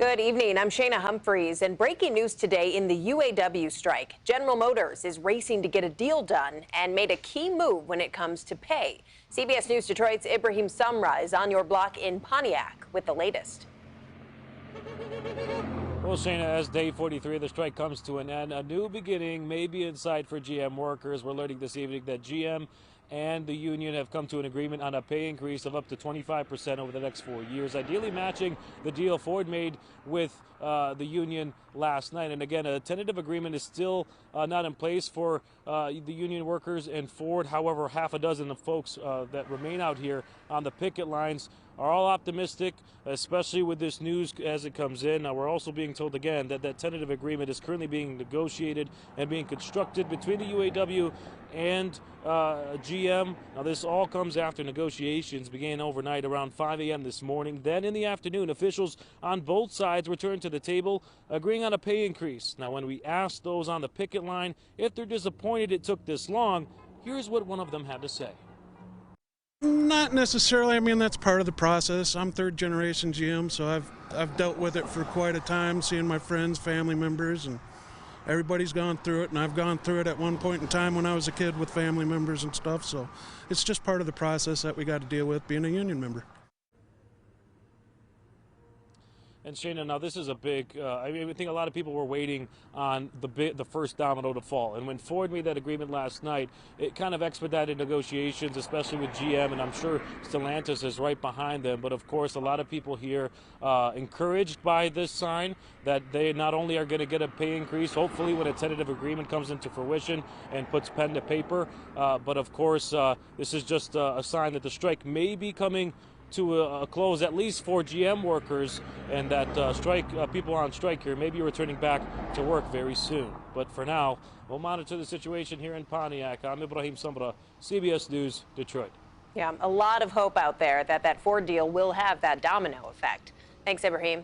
Good evening. I'm Shayna Humphreys, and breaking news today in the UAW strike. General Motors is racing to get a deal done and made a key move when it comes to pay. CBS News Detroit's Ibrahim Samra is on your block in Pontiac with the latest. Well, Shayna, as day 43 of the strike comes to an end, a new beginning may be in sight for GM workers. We're learning this evening that GM and the union have come to an agreement on a pay increase of up to 25% over the next 4 years, ideally matching the deal Ford made with the union last night. And again, a tentative agreement is still not in place for the union workers and Ford. However, half a dozen of folks that remain out here on the picket lines are all optimistic, especially with this news as it comes in. Now, we're also being told again that that tentative agreement is currently being negotiated and being constructed between the UAW and GM. Now, this all comes after negotiations began overnight around 5 a.m. this morning. Then in the afternoon, officials on both sides returned to the table, agreeing on a pay increase. Now, when we asked those on the picket line if they're disappointed it took this long, here's what one of them had to say. Not necessarily. I mean, that's part of the process. I'm third generation GM, so I've dealt with it for quite a time, seeing my friends, family members, and everybody's gone through it, and I've gone through it at one point in time when I was a kid with family members and stuff, so it's just part of the process that we got to deal with being a union member. And Shayna, now this is a big, I think a lot of people were waiting on the first domino to fall. And when Ford made that agreement last night, it kind of expedited negotiations, especially with GM, and I'm sure Stellantis is right behind them. But of course, a lot of people here encouraged by this sign that they not only are going to get a pay increase, hopefully when a tentative agreement comes into fruition and puts pen to paper, but of course, this is just a sign that the strike may be coming to a close, at least for GM workers, and that people on strike here may be returning back to work very soon. But for now, we'll monitor the situation here in Pontiac. I'm Ibrahim Samra, CBS News, Detroit. Yeah, a lot of hope out there that that Ford deal will have that domino effect. Thanks, Ibrahim.